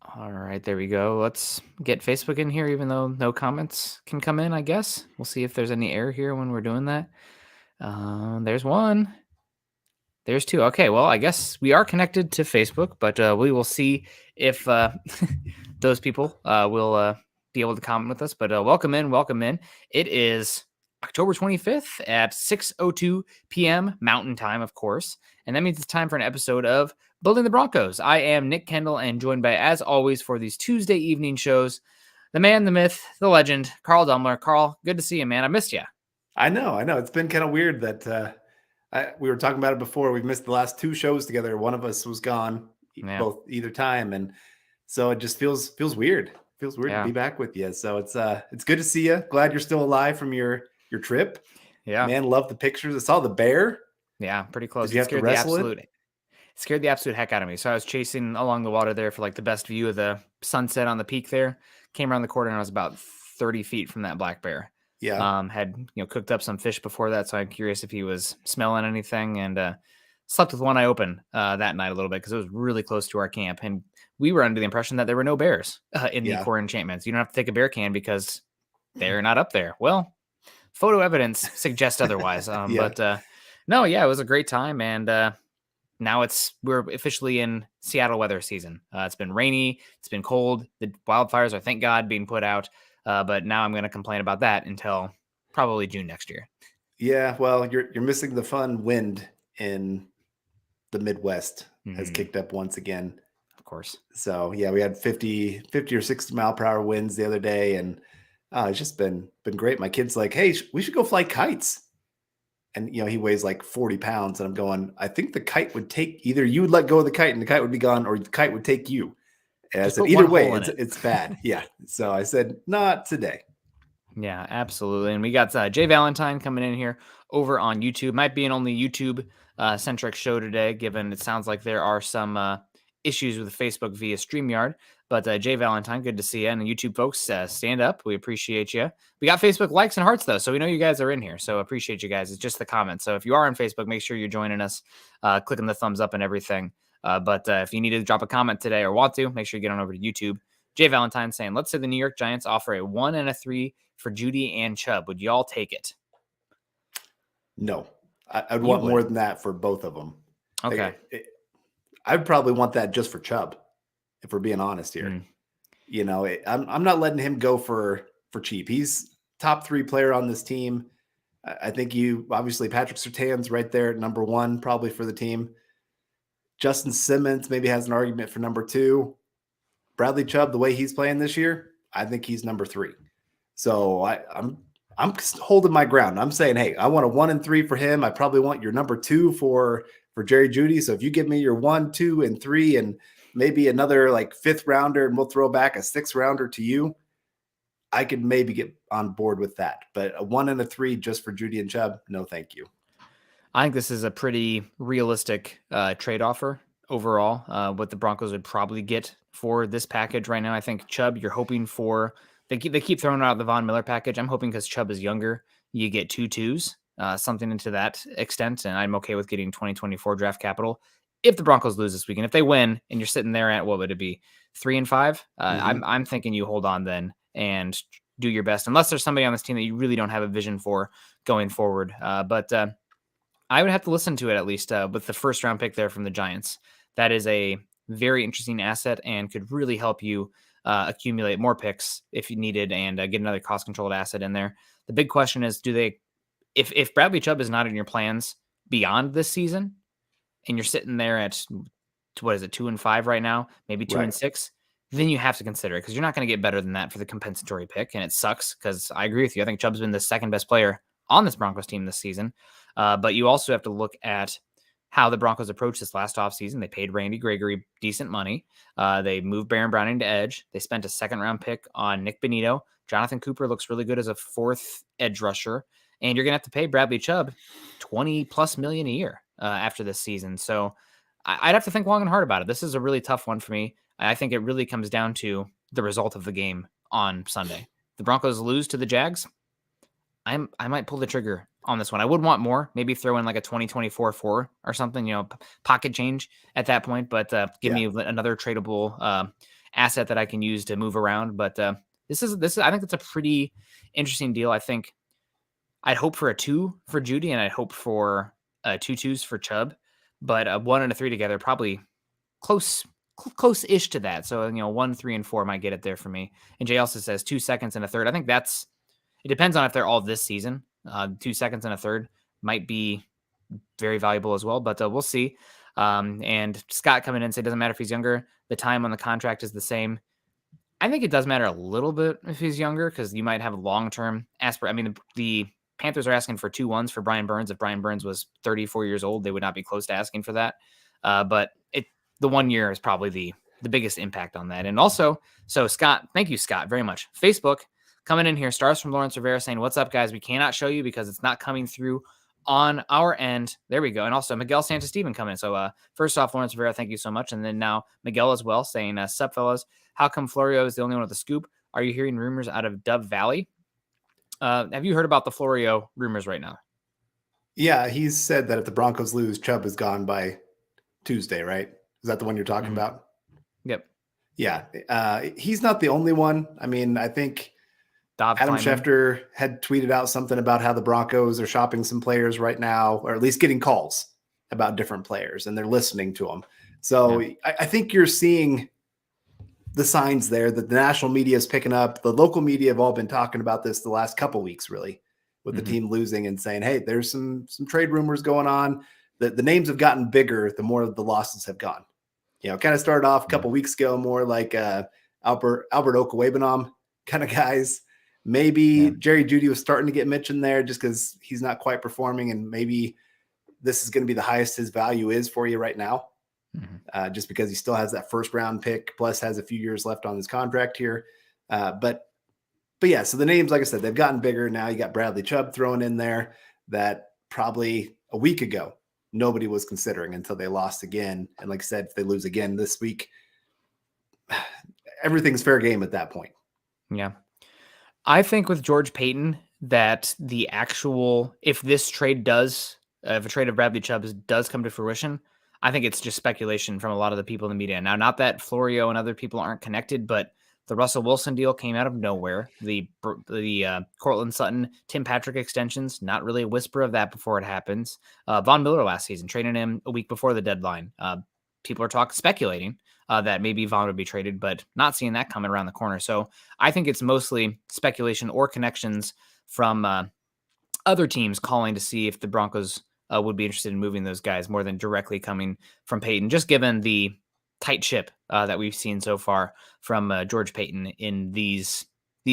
All right, there we go. Let's get Facebook in here, even though no comments can come in, I guess. We'll see if there's any error here when we're doing that. There's one. There's two. Okay, well, I guess we are connected to Facebook, but we will see if those people will be able to comment with us. But welcome in, welcome in. It is October 25th at 6:02 p.m. Mountain Time, of course. And that means it's time for an episode of Building the Broncos. I am Nick Kendall and joined by, as always, for these Tuesday evening shows, the man, the myth, the legend, Carl Dumler. Carl, good to see you, man. I missed you. I know. It's been kind of weird that we were talking about it before. We've missed the last two shows together. One of us was gone, both either time, and so it just feels weird. Feels weird to be back with you. So it's good to see you. Glad you're still alive from your trip. Yeah, man, love the pictures. I saw the bear. Yeah, pretty close. Did you have to wrestle it? Scared the absolute heck out of me. So I was chasing along the water there for like the best view of the sunset on the peak there. Came around the corner and I was about 30 feet from that black bear. Yeah. Had cooked up some fish before that, so I'm curious if he was smelling anything. And slept with one eye open that night a little bit because it was really close to our camp, and we were under the impression that there were no bears in the core enchantments. You don't have to take a bear can because they're not up there. Well, photo evidence suggests otherwise. But no, yeah, it was a great time, and now we're officially in Seattle weather season. It's been rainy, it's been cold. The wildfires are, thank God, being put out. But now I'm going to complain about that until probably June next year. Yeah, well, you're missing the fun. Wind in the Midwest has kicked up once again. Of course. So yeah, we had 50 or 60 mile per hour winds the other day, and it's just been great. My kid's like, "Hey, we should go fly kites." And he weighs like 40 pounds, and I'm going, I think the kite would take, either you would let go of the kite and the kite would be gone, or the kite would take you. And I said, either way, it's bad. Yeah. So I said, not today. Yeah, absolutely. And we got Jay Valentine coming in here over on YouTube. Might be an only YouTube centric show today, given it sounds like there are some issues with Facebook via StreamYard. But Jay Valentine, good to see you. And YouTube folks, stand up. We appreciate you. We got Facebook likes and hearts, though, so we know you guys are in here. So appreciate you guys. It's just the comments. So if you are on Facebook, make sure you're joining us, clicking the thumbs up and everything. But if you need to drop a comment today or want to, make sure you get on over to YouTube. Jay Valentine saying, let's say the New York Giants offer a 1 and a 3 for Judy and Chubb. Would y'all take it? No. I'd want more than that for both of them. Okay. I'd probably want that just for Chubb, if we're being honest here. I'm not letting him go for cheap. He's top 3 player on this team. I think obviously Patrick Surtain's right there at number 1, probably for the team. Justin Simmons maybe has an argument for number 2. Bradley Chubb, the way he's playing this year, I think he's number 3. So I'm holding my ground. I'm saying, hey, I want a 1 and 3 for him. I probably want your number 2 for Jerry Jeudy. So if you give me your 1, 2, and 3, and maybe another like 5th rounder, and we'll throw back a 6th rounder to you, I could maybe get on board with that. But a 1 and a 3 just for Jeudy and Chubb, no, thank you. I think this is a pretty realistic trade offer overall. What the Broncos would probably get for this package right now. I think Chubb, you're hoping for. They keep throwing out the Von Miller package. I'm hoping because Chubb is younger, you get 2 2s, something into that extent, and I'm okay with getting 2024 draft capital if the Broncos lose this weekend. If they win and you're sitting there at, what would it be, 3 and 5? I'm thinking you hold on then and do your best, unless there's somebody on this team that you really don't have a vision for going forward. But I would have to listen to it at least with the first round pick there from the Giants. That is a very interesting asset and could really help you accumulate more picks if you needed and get another cost controlled asset in there. The big question is, if Bradley Chubb is not in your plans beyond this season and you're sitting there at, what is it, 2 and 5 right now, maybe 2 and 6, then you have to consider it because you're not going to get better than that for the compensatory pick. And it sucks because I agree with you. I think Chubb's been the second best player on this Broncos team this season. But you also have to look at how the Broncos approached this last offseason. They paid Randy Gregory decent money. They moved Baron Browning to edge. They spent a 2nd-round pick on Nick Bonito. Jonathan Cooper looks really good as a 4th edge rusher. And you're going to have to pay Bradley Chubb $20+ million a year after this season. So I'd have to think long and hard about it. This is a really tough one for me. I think it really comes down to the result of the game on Sunday. The Broncos lose to the Jags. I might pull the trigger on this one. I would want more, maybe throw in like a 2024 or something, pocket change at that point, but give me another tradable asset that I can use to move around. But this is I think it's a pretty interesting deal. I think I'd hope for a 2 for Judy, and I'd hope for 2 2s for Chubb, but a 1 and a 3 together probably close-ish to that. So 1, 3, and 4 might get it there for me. And Jay also says 2 seconds and a third. I think it depends on if they're all this season. 2 seconds and a third might be very valuable as well, but we'll see. And Scott coming in and say it doesn't matter if he's younger. The time on the contract is the same. I think it does matter a little bit if he's younger, because you might have long-term aspiration. I mean, the Panthers are asking for 2 1s for Brian Burns. If Brian Burns was 34 years old, they would not be close to asking for that. But the 1 year is probably the biggest impact on that. And also, so Scott, thank you, Scott, very much. Facebook coming in here, stars from Lawrence Rivera saying, "What's up, guys? We cannot show you because it's not coming through on our end." There we go. And also Miguel Santos-Steven coming in. So first off, Lawrence Rivera, thank you so much. And then now Miguel as well saying, "Sup, fellas? How come Florio is the only one with the scoop? Are you hearing rumors out of Dove Valley?" Have you heard about the Florio rumors right now? Yeah, he's said that if the Broncos lose, Chubb is gone by Tuesday, right? Is that the one you're talking about? Yep. Yeah. He's not the only one. I mean, I think Adam Schefter had tweeted out something about how the Broncos are shopping some players right now, or at least getting calls about different players, and they're listening to them. So yeah. I think you're seeing the signs there that the national media is picking up. The local media have all been talking about this the last couple of weeks, really, with the team losing and saying, hey, there's some trade rumors going on. The names have gotten bigger the more the losses have gone. Kind of started off a couple weeks ago, more like Albert Okwuegbunam kind of guys. Maybe Jerry Jeudy was starting to get mentioned there just because he's not quite performing, and maybe this is going to be the highest his value is for you right now, just because he still has that first round pick, plus has a few years left on his contract here. But yeah, so the names, like I said, they've gotten bigger. Now you got Bradley Chubb thrown in there that probably a week ago nobody was considering until they lost again. And like I said, if they lose again this week, everything's fair game at that point. Yeah. I think with George Paton that if this trade if a trade of Bradley Chubb does come to fruition, I think it's just speculation from a lot of the people in the media. Now, not that Florio and other people aren't connected, but the Russell Wilson deal came out of nowhere. The Cortland Sutton, Tim Patrick extensions, not really a whisper of that before it happens. Von Miller last season, trading him a week before the deadline. People are speculating that maybe Von would be traded, but not seeing that coming around the corner. So I think it's mostly speculation or connections from other teams calling to see if the Broncos would be interested in moving those guys more than directly coming from Paton, just given the tight ship that we've seen so far from George Paton in these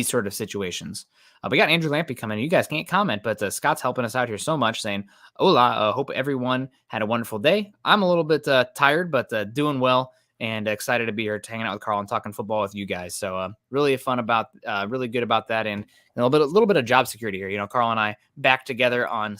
sort of situations. We got Andrew Lampy coming in. You guys can't comment, but Scott's helping us out here so much, saying, "Hola, hope everyone had a wonderful day. I'm a little bit tired, but doing well and excited to be here, hanging out with Carl and talking football with you guys." So really good about that, and a little bit of job security here. Carl and I back together on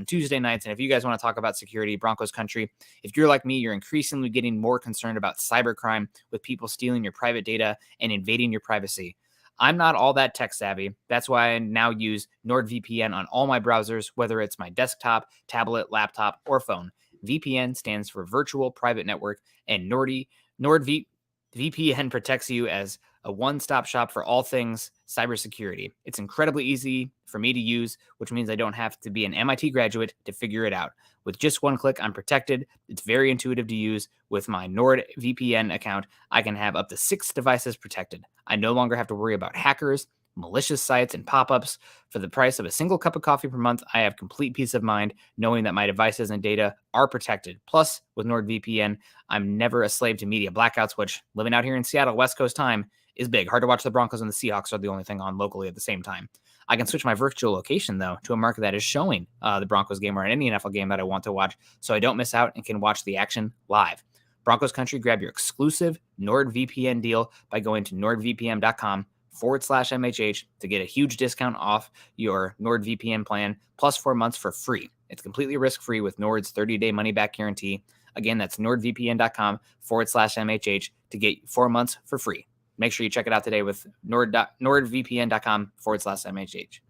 Tuesday nights, and if you guys want to talk about security, Broncos country, if you're like me, you're increasingly getting more concerned about cybercrime with people stealing your private data and invading your privacy. I'm not all that tech savvy. That's why I now use NordVPN on all my browsers, whether it's my desktop, tablet, laptop, or phone. VPN stands for Virtual Private Network, and NordVPN protects you as a one-stop shop for all things cybersecurity. It's incredibly easy for me to use, which means I don't have to be an MIT graduate to figure it out. With just one click, I'm protected. It's very intuitive to use. With my NordVPN account, I can have up to 6 devices protected. I no longer have to worry about hackers, malicious sites, and pop-ups. For the price of a single cup of coffee per month, I have complete peace of mind knowing that my devices and data are protected. Plus, with NordVPN, I'm never a slave to media blackouts, which, living out here in Seattle, West Coast time, is big. Hard to watch the Broncos and the Seahawks are the only thing on locally at the same time. I can switch my virtual location, though, to a market that is showing the Broncos game or any NFL game that I want to watch, so I don't miss out and can watch the action live. Broncos country, grab your exclusive NordVPN deal by going to nordvpn.com/MHH to get a huge discount off your NordVPN plan, plus 4 months for free. It's completely risk-free with Nord's 30-day money-back guarantee. Again, that's nordvpn.com/MHH to get 4 months for free. Make sure you check it out today with nordvpn.com/MHH.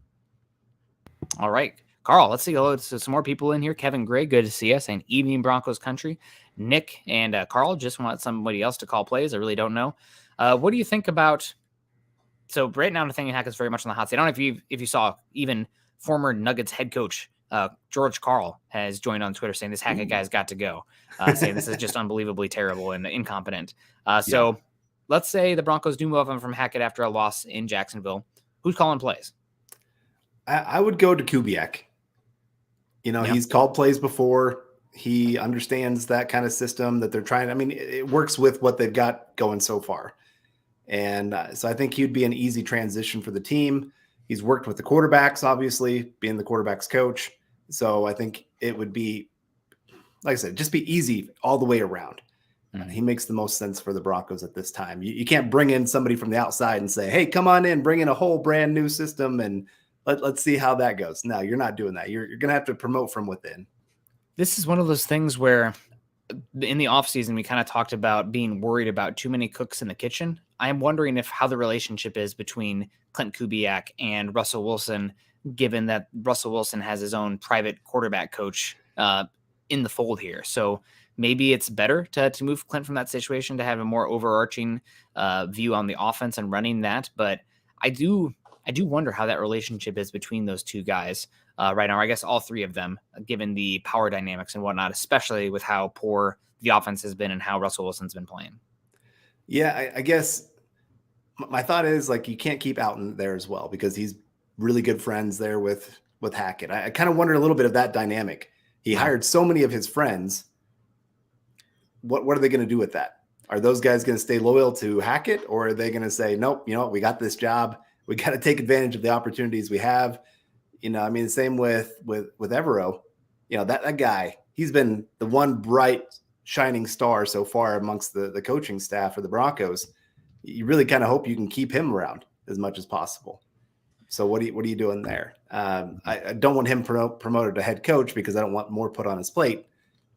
All right. Carl, let's see hello to some more people in here. Kevin Gray, good to see us. And Evening Broncos Country. Nick and Carl just want somebody else to call plays. I really don't know. What do you think about? So right now, Nathaniel Hackett's very much on the hot seat. I don't know if you saw, even former Nuggets head coach George Karl has joined on Twitter saying this Hackett guy's got to go, saying this is just unbelievably terrible and incompetent. So let's say the Broncos do move on from Hackett after a loss in Jacksonville. Who's calling plays? I would go to Kubiak. He's called plays before. He understands that kind of system that they're trying. I mean, it works with what they've got going so far. And so I think he'd be an easy transition for the team. He's worked with the quarterbacks, obviously, being the quarterback's coach. So I think it would be, like I said, just be easy all the way around. He makes the most sense for the Broncos at this time. You can't bring in somebody from the outside and say, hey, come on in, bring in a whole brand new system and let's see how that goes. No, you're not doing that. You're going to have to promote from within. This is one of those things where in the offseason, we kind of talked about being worried about too many cooks in the kitchen. I am wondering how the relationship is between Clint Kubiak and Russell Wilson, given that Russell Wilson has his own private quarterback coach in the fold here. So maybe it's better to move Clint from that situation to have a more overarching view on the offense and running that. But I do wonder how that relationship is between those two guys right now. I guess all three of them, given the power dynamics and whatnot, especially with how poor the offense has been and how Russell Wilson's been playing. Yeah, I guess my thought is you can't keep Alton there as well because he's really good friends there with Hackett. I kind of wonder a little bit of that dynamic. He hired so many of his friends. What are they going to do with that? Are those guys going to stay loyal to Hackett, or are they going to say, nope, we got this job. We got to take advantage of the opportunities we have. The same with Evero, that guy, he's been the one bright shining star so far amongst the coaching staff for the Broncos. You really kind of hope you can keep him around as much as possible. So what are you doing there? I don't want him promoted to head coach because I don't want more put on his plate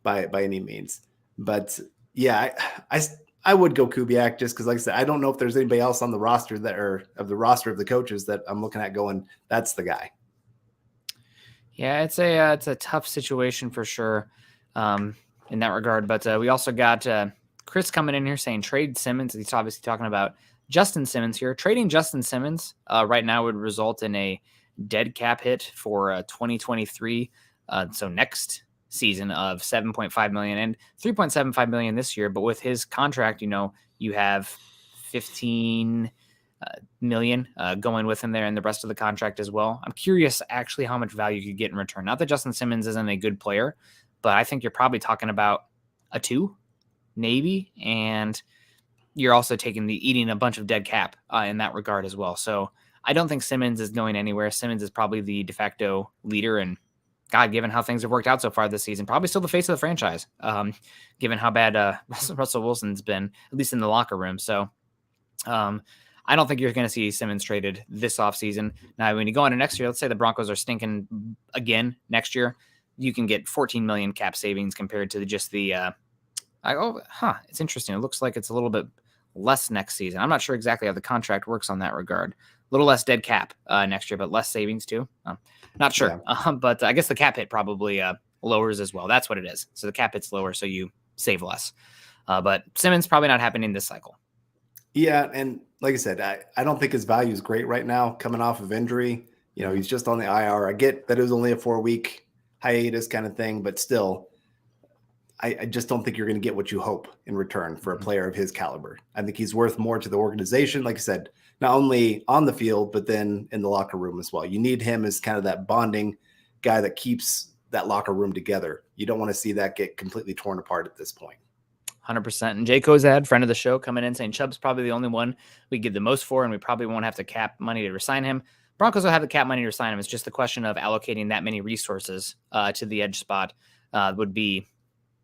by any means. But yeah, I would go Kubiak just because, like I said, I don't know if there's anybody else on the roster of the coaches that I'm looking at going, that's the guy. Yeah, it's a tough situation for sure in that regard. But we also got Chris coming in here saying trade Simmons. He's obviously talking about Justin Simmons here. Trading Justin Simmons right now would result in a dead cap hit for 2023. So next season of $7.5 million and $3.75 million this year. But with his contract, you have $15 million going with him there and the rest of the contract as well. I'm curious actually how much value you could get in return. Not that Justin Simmons isn't a good player, but I think you're probably talking about a 2, maybe. And you're also eating a bunch of dead cap in that regard as well. So I don't think Simmons is going anywhere. Simmons is probably the de facto leader, and God, given how things have worked out so far this season, probably still the face of the franchise, given how bad Russell Wilson's been, at least in the locker room. So I don't think you're going to see Simmons traded this offseason. Now, when you go into next year, let's say the Broncos are stinking again next year, you can get $14 million cap savings compared to just the it's interesting. It looks like it's a little bit less next season. I'm not sure exactly how the contract works on that regard. A little less dead cap next year, but less savings too. Not sure. Yeah. But I guess the cap hit probably lowers as well. That's what it is. So the cap hit's lower, so you save less. But Simmons probably not happening this cycle. Yeah, and like I said, I don't think his value is great right now coming off of injury. He's just on the IR. I get that it was only a 4-week hiatus kind of thing, but still, I just don't think you're going to get what you hope in return for a player of his caliber. I think he's worth more to the organization, like I said, not only on the field, but then in the locker room as well. You need him as kind of that bonding guy that keeps that locker room together. You don't want to see that get completely torn apart at this point. 100%. And Jay Kozad, friend of the show, coming in saying Chubb's probably the only one we give the most for, and we probably won't have to cap money to resign him. Broncos will have the cap money to resign him. It's just the question of allocating that many resources to the edge spot would be,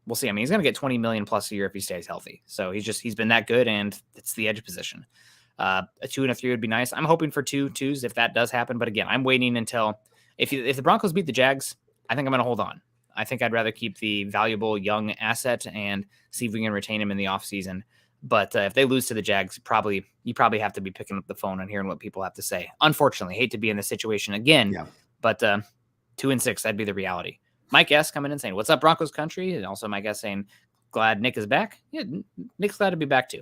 we'll see. I mean, he's going to get $20 million plus a year if he stays healthy. So he's been that good, and it's the edge position. A 2 and a 3 would be nice. I'm hoping for 2s if that does happen. But again, I'm waiting until if the Broncos beat the Jags, I think I'm going to hold on. I think I'd rather keep the valuable young asset and see if we can retain him in the offseason. But if they lose to the Jags, you probably have to be picking up the phone and hearing what people have to say. Unfortunately, hate to be in this situation again, but 2-6, that'd be the reality. Mike S coming in saying, "What's up, Broncos country?" And also Mike S saying, "Glad Nick is back." Yeah, Nick's glad to be back too.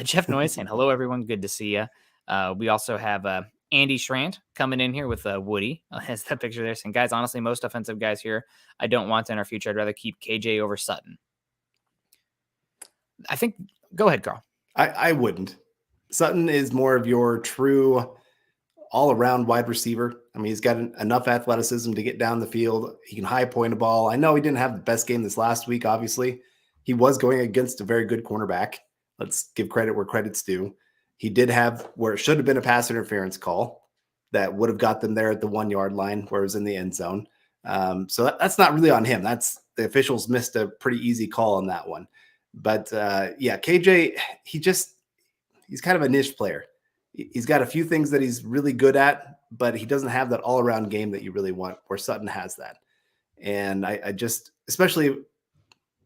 Jeff Noyes saying, "Hello, everyone. Good to see you." We also have Andy Schrant coming in here with Woody as that picture there saying, "Guys, honestly, most offensive guys here I don't want in our future. I'd rather keep KJ over Sutton." I think, go ahead, Carl. I wouldn't. Sutton is more of your true all-around wide receiver. I mean, he's got enough athleticism to get down the field. He can high point a ball. I know he didn't have the best game this last week, obviously. He was going against a very good cornerback. Let's give credit where credit's due. He did have where it should have been a pass interference call that would have got them there at the 1 yard line where it was in the end zone. So that's not really on him. That's the officials missed a pretty easy call on that one. But yeah, KJ, he's kind of a niche player. He's got a few things that he's really good at, but he doesn't have that all-around game that you really want, where Sutton has that. And I just, especially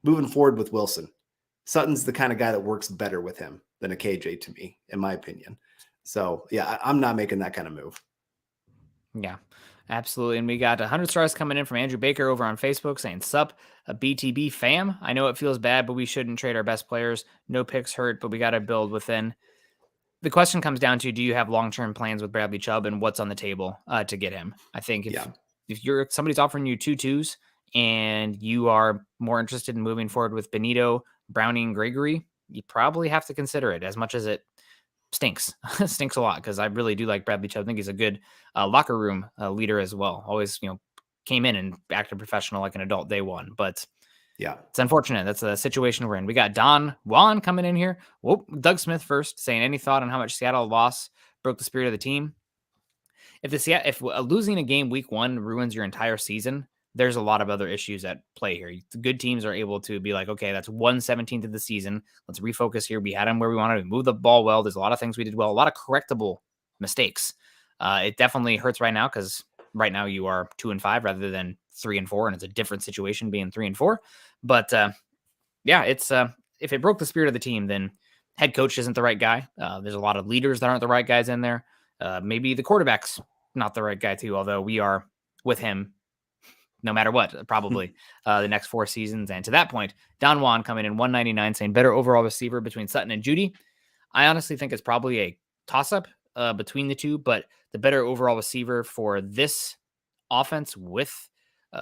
moving forward with Wilson, Sutton's the kind of guy that works better with him than a KJ to me, in my opinion. So yeah, I'm not making that kind of move. Yeah, absolutely. And we got 100 stars coming in from Andrew Baker over on Facebook saying, "Sup, a BTB fam. I know it feels bad, but we shouldn't trade our best players. No picks hurt, but we got to build within." The question comes down to, do you have long-term plans with Bradley Chubb and what's on the table to get him? I think if somebody's offering you 2-2s and you are more interested in moving forward with Benito, Browning, Gregory, you probably have to consider it, as much as it stinks. Stinks a lot, because I really do like Bradley Chubb. I think he's a good locker room leader as well. Always, came in and acted professional like an adult day one. But yeah, it's unfortunate. That's a situation we're in. We got Don Juan coming in here. Whoop, Doug Smith first saying, "Any thought on how much Seattle loss broke the spirit of the team?" If losing a game week 1 ruins your entire season, there's a lot of other issues at play here. The good teams are able to be like, okay, that's 1/17 of the season. Let's refocus here. We had them where we wanted to move the ball well. There's a lot of things we did well, a lot of correctable mistakes. It definitely hurts right now, because right now you are 2-5 rather than 3-4, and it's a different situation being 3-4. But yeah, it's if it broke the spirit of the team, then head coach isn't the right guy. There's a lot of leaders that aren't the right guys in there. Maybe the quarterback's not the right guy too, although we are with him no matter what, probably the next 4 seasons. And to that point, Don Juan coming in 199 saying, "Better overall receiver between Sutton and Judy." I honestly think it's probably a toss-up between the two, but the better overall receiver for this offense with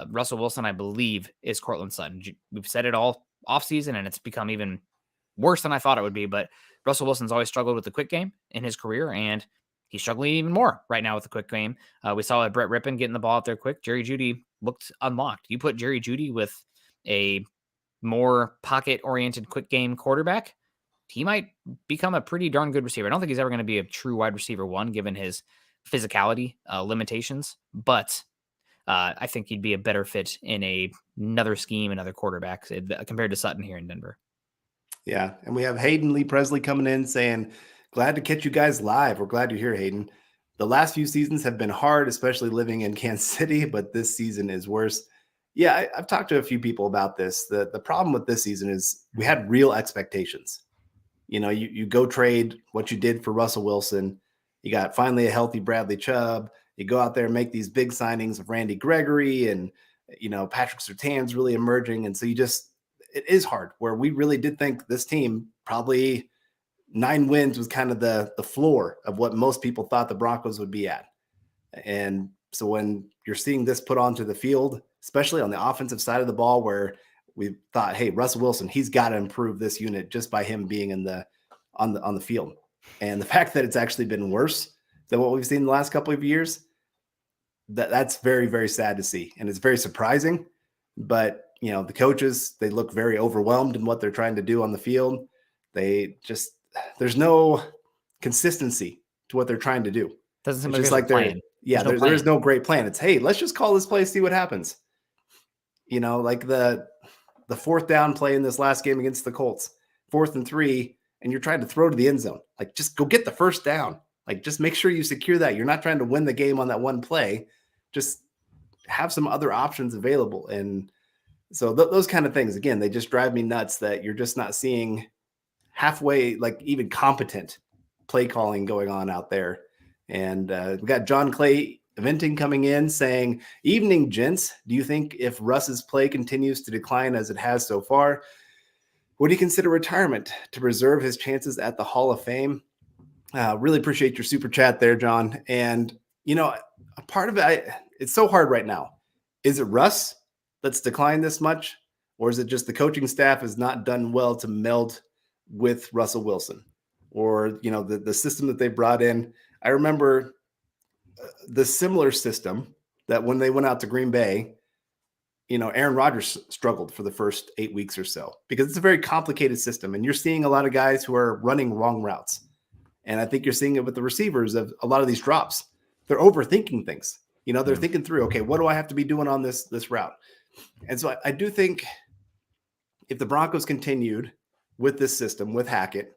Russell Wilson, I believe, is Cortland Sutton. We've said it all offseason, and it's become even worse than I thought it would be. But Russell Wilson's always struggled with the quick game in his career, and he's struggling even more right now with the quick game. We saw Brett Rippon getting the ball out there quick. Jerry Jeudy looked unlocked. You put Jerry Jeudy with a more pocket-oriented quick game quarterback, he might become a pretty darn good receiver. I don't think he's ever going to be a true wide receiver 1, given his physicality limitations, but I think he'd be a better fit in another scheme, another quarterback, compared to Sutton here in Denver. Yeah, and we have Hayden Lee Presley coming in saying, "Glad to catch you guys live." We're glad you're here, Hayden. "The last few seasons have been hard, especially living in Kansas City, but this season is worse." Yeah, I've talked to a few people about this. The problem with this season is we had real expectations. You go trade what you did for Russell Wilson. You got finally a healthy Bradley Chubb. You go out there and make these big signings of Randy Gregory, and Patrick Surtain's really emerging. And so it is hard, where we really did think this team, probably 9 wins was kind of the floor of what most people thought the Broncos would be at. And so when you're seeing this put onto the field, especially on the offensive side of the ball, where we thought, hey, Russell Wilson, he's got to improve this unit just by him being on the field. And the fact that it's actually been worse than what we've seen in the last couple of years, that's very, very sad to see. And it's very surprising. But, the coaches, they look very overwhelmed in what they're trying to do on the field. There's no consistency to what they're trying to do. Doesn't seem just like there is no great plan. It's, hey, let's just call this play, see what happens. Like the 4th down play in this last game against the Colts, 4th and 3, and you're trying to throw to the end zone. Like, just go get the 1st down. Like, just make sure you secure that. You're not trying to win the game on that one play. Just have some other options available. And so those kind of things, again, they just drive me nuts that you're just not seeing halfway, like, even competent play calling going on out there. And we got John Clay Eventing coming in saying, evening, gents. Do you think if Russ's play continues to decline as it has so far, would he consider retirement to preserve his chances at the Hall of Fame? Really appreciate your super chat there, John. And, a part of it, it's so hard right now. Is it Russ that's declined this much? Or is it just the coaching staff has not done well to meld with Russell Wilson? Or, the system that they brought in? I remember the similar system that when they went out to Green Bay, Aaron Rodgers struggled for the first 8 weeks or so because it's a very complicated system. And you're seeing a lot of guys who are running wrong routes. And I think you're seeing it with the receivers of a lot of these drops. They're overthinking things. They're thinking through, okay, what do I have to be doing on this route? And so I do think if the Broncos continued with this system, with Hackett,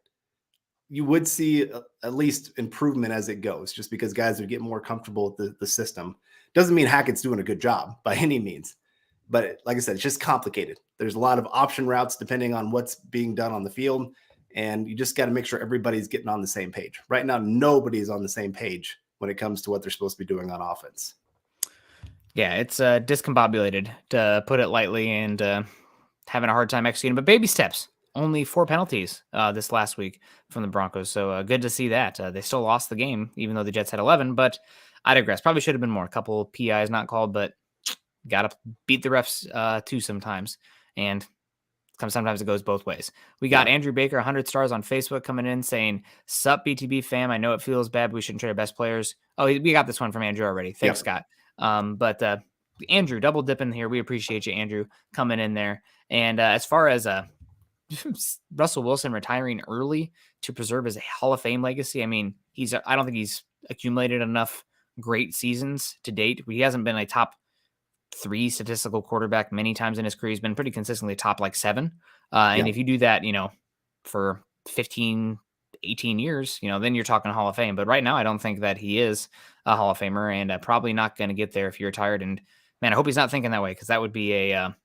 you would see at least improvement as it goes, just because guys would get more comfortable with the system. Doesn't mean Hackett's doing a good job by any means. But like I said, it's just complicated. There's a lot of option routes depending on what's being done on the field. And you just got to make sure everybody's getting on the same page. Right now, nobody's on the same page when it comes to what they're supposed to be doing on offense. Yeah, it's discombobulated, to put it lightly, and having a hard time executing. But baby steps. Only 4 penalties this last week from the Broncos. So good to see that. They still lost the game, even though the Jets had 11. But I digress. Probably should have been more. A couple PIs not called, but got to beat the refs too sometimes. And sometimes it goes both ways. We got Andrew Baker, 100 stars on Facebook, coming in saying, "Sup, BTB fam. I know it feels bad, but we shouldn't trade our best players." Oh, we got this one from Andrew already. Thanks, Scott. But Andrew, double dipping here. We appreciate you, Andrew, coming in there. And as far as Russell Wilson retiring early to preserve his Hall of Fame legacy, I mean, I don't think he's accumulated enough great seasons to date. He hasn't been a top 3 statistical quarterback many times in his career. He's been pretty consistently top 7. And if you do that, for 15, 18 years, then you're talking Hall of Fame. But right now, I don't think that he is a Hall of Famer, and probably not going to get there if you're retired. And man, I hope he's not thinking that way, because that would be a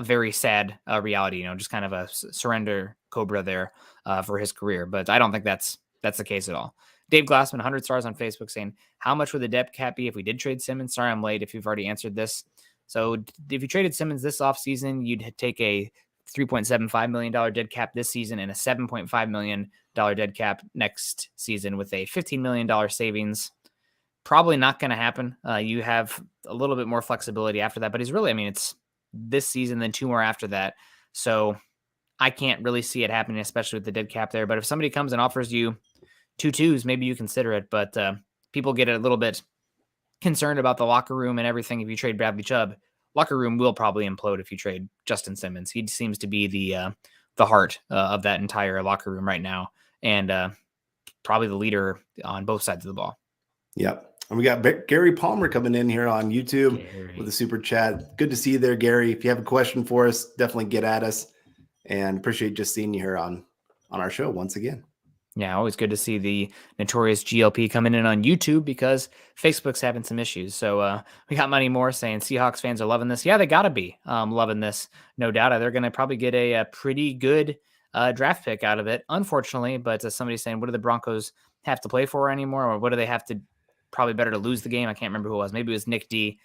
very sad reality, just kind of a surrender cobra there for his career. But I don't think that's the case at all. Dave Glassman, 100 stars on Facebook, saying, "How much would the depth cap be if we did trade Simmons?" Sorry, I'm late if you've already answered this. So if you traded Simmons this offseason, you'd take a $3.75 million dead cap this season and a $7.5 million dead cap next season with a $15 million savings. Probably not going to happen. You have a little bit more flexibility after that, but it's this season, then 2 more after that. So I can't really see it happening, especially with the dead cap there. But if somebody comes and offers you 2 2s, maybe you consider it. But people get a little bit concerned about the locker room and everything. If you trade Bradley Chubb, locker room will probably implode if you trade Justin Simmons. He seems to be the heart of that entire locker room right now, and probably the leader on both sides of the ball. Yep. And we got Gary Palmer coming in here on YouTube with a super chat. Good to see you there, Gary. If you have a question for us, definitely get at us, and appreciate just seeing you here on our show once again. Yeah, always good to see the notorious GLP coming in on YouTube, because Facebook's having some issues. So we got Money Moore saying Seahawks fans are loving this. Yeah, they got to be loving this, no doubt. They're going to probably get a pretty good draft pick out of it, unfortunately. But somebody's saying, what do the Broncos have to play for anymore? Or what do they have to, probably better to lose the game? I can't remember who it was. Maybe it was Nick D.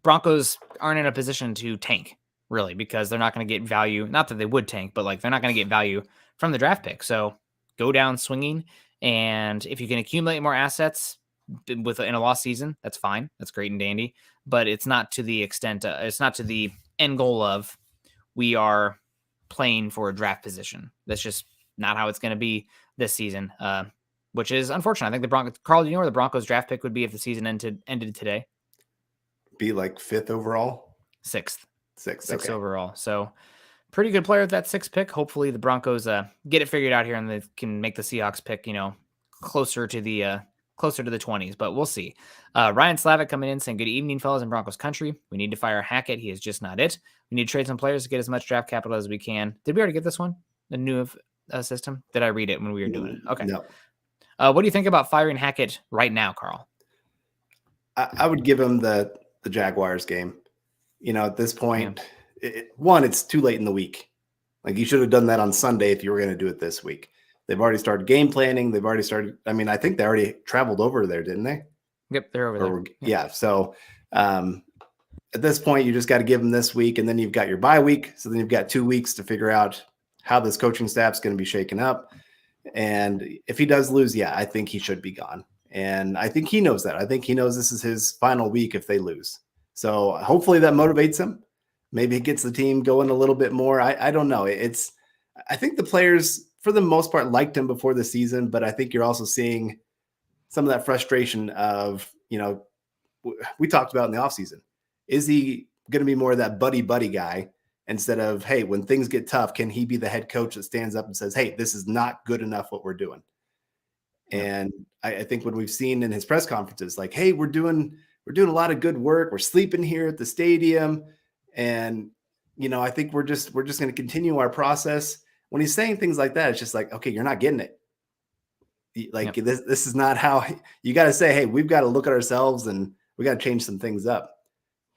Broncos aren't in a position to tank, really, because they're not going to get value. Not that they would tank, but they're not going to get value from the draft pick. So go down swinging. And if you can accumulate more assets in a lost season, that's fine. That's great and dandy. But it's not to the extent, it's not to the end goal of we are playing for a draft position. That's just not how it's going to be this season, which is unfortunate. I think the Broncos, Carl, do you know where the Broncos draft pick would be if the season ended today? Be 5th overall? 6th. 6th okay. overall. So pretty good player with that 6th pick. Hopefully the Broncos get it figured out here, and they can make the Seahawks pick, closer to the 20s, but we'll see. Ryan Slavic coming in saying, "Good evening, fellas in Broncos country. We need to fire Hackett. He is just not it. We need to trade some players to get as much draft capital as we can." Did we already get this one? The new system? Did I read it when we were doing it? Okay. No. What do you think about firing Hackett right now, Carl? I would give him the Jaguars game. At this point, it's too late in the week. You should have done that on Sunday if you were going to do it this week. They've already started game planning. They've already started. I think they already traveled over there, didn't they? Yep, they're over there. Yeah. So at this point, you just got to give him this week, and then you've got your bye week. So then you've got 2 weeks to figure out how this coaching staff's going to be shaken up. And if he does lose, yeah, I think he should be gone. And I think he knows that. I think he knows this is his final week if they lose. So hopefully that motivates him. Maybe it gets the team going a little bit more. I don't know. I think the players, for the most part, liked him before the season, but I think you're also seeing some of that frustration of, we talked about in the offseason. Is he going to be more of that buddy guy instead of, hey, when things get tough, can he be the head coach that stands up and says, hey, this is not good enough what we're doing? Yep. And I think what we've seen in his press conferences, like, hey, we're doing a lot of good work. We're sleeping here at the stadium. And, I think we're just going to continue our process. When he's saying things like that, it's just like, okay, you're not getting it. Like, yep. This is not how you got to say, hey, we've got to look at ourselves and we got to change some things up.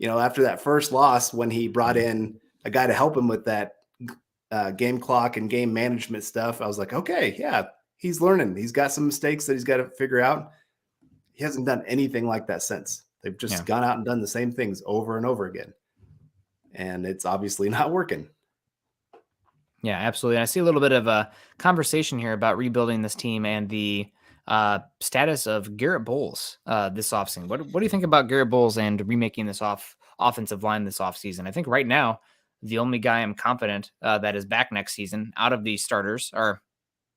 After that first loss, when he brought in a guy to help him with that game clock and game management stuff, I was like, okay, yeah, he's learning. He's got some mistakes that he's got to figure out. He hasn't done anything like that since. They've just gone out and done the same things over and over again. And it's obviously not working. Yeah, absolutely. And I see a little bit of a conversation here about rebuilding this team and the status of Garrett Bowles this offseason. What do you think about Garrett Bowles and remaking this offensive line this offseason? I think right now, the only guy I'm confident that is back next season out of these starters, or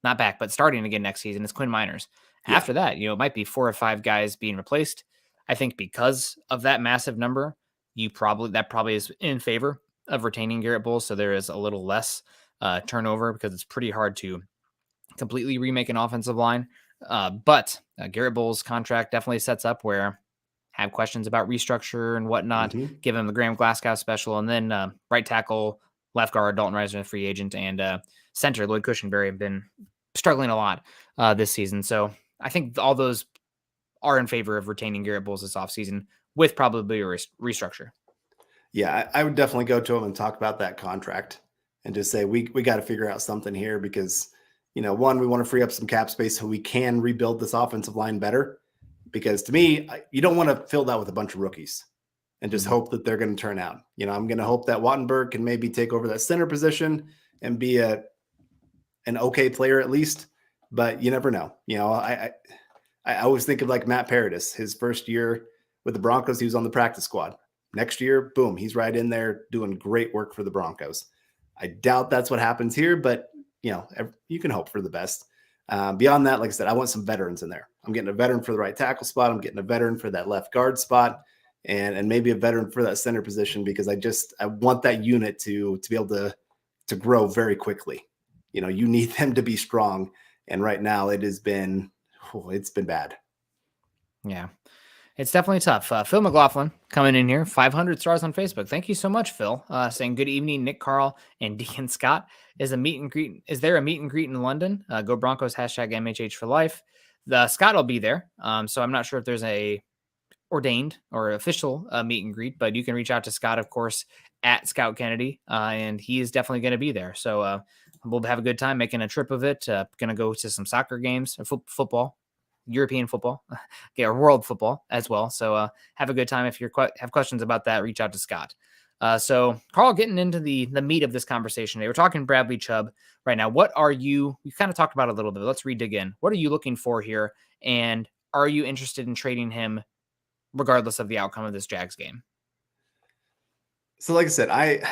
not back, but starting again next season, is Quinn Miners. Yeah. After that, it might be 4 or 5 guys being replaced. I think because of that massive number, that probably is in favor of retaining Garrett Bowles. So there is a little less turnover because it's pretty hard to completely remake an offensive line. But Garrett Bowles' contract definitely sets up where have questions about restructure and whatnot, give him the Graham Glasgow special, and then right tackle, left guard, Dalton Risner, free agent, and center, Lloyd Cushenberry, have been struggling a lot this season. So I think all those are in favor of retaining Garrett Bowles this offseason with probably a restructure. Yeah, I would definitely go to him and talk about that contract and just say, we got to figure out something here because, one, we want to free up some cap space so we can rebuild this offensive line better. Because to me, you don't want to fill that with a bunch of rookies and just hope that they're going to turn out. I'm going to hope that Wattenberg can maybe take over that center position and be an okay player at least, but you never know. I always think of like Matt Paradis, his first year with the Broncos, he was on the practice squad. Next year, boom, he's right in there doing great work for the Broncos. I doubt that's what happens here, but you can hope for the best. Beyond that, like I said, I want some veterans in there. I'm getting a veteran for the right tackle spot. I'm getting a veteran for that left guard spot and maybe a veteran for that center position because I want that unit to be able to grow very quickly. You need them to be strong. And right now it's been bad. Yeah, it's definitely tough. Phil McLaughlin coming in here, 500 stars on Facebook. Thank you so much, Phil. Saying good evening, Nick, Carl, and Deacon Scott. Is there a meet and greet in London? Go Broncos, #MHH for life. The Scott will be there. So I'm not sure if there's a ordained or official meet and greet, but you can reach out to Scott, of course, at Scout Kennedy. And he is definitely going to be there. So we'll have a good time making a trip of it. Going to go to some soccer games, football. European football, or world football as well. So have a good time. If you have questions about that, reach out to Scott. So Carl, getting into the meat of this conversation today, we're talking Bradley Chubb right now. We kind of talked about it a little bit. Let's dig in. What are you looking for here? And are you interested in trading him regardless of the outcome of this Jags game? So like I said,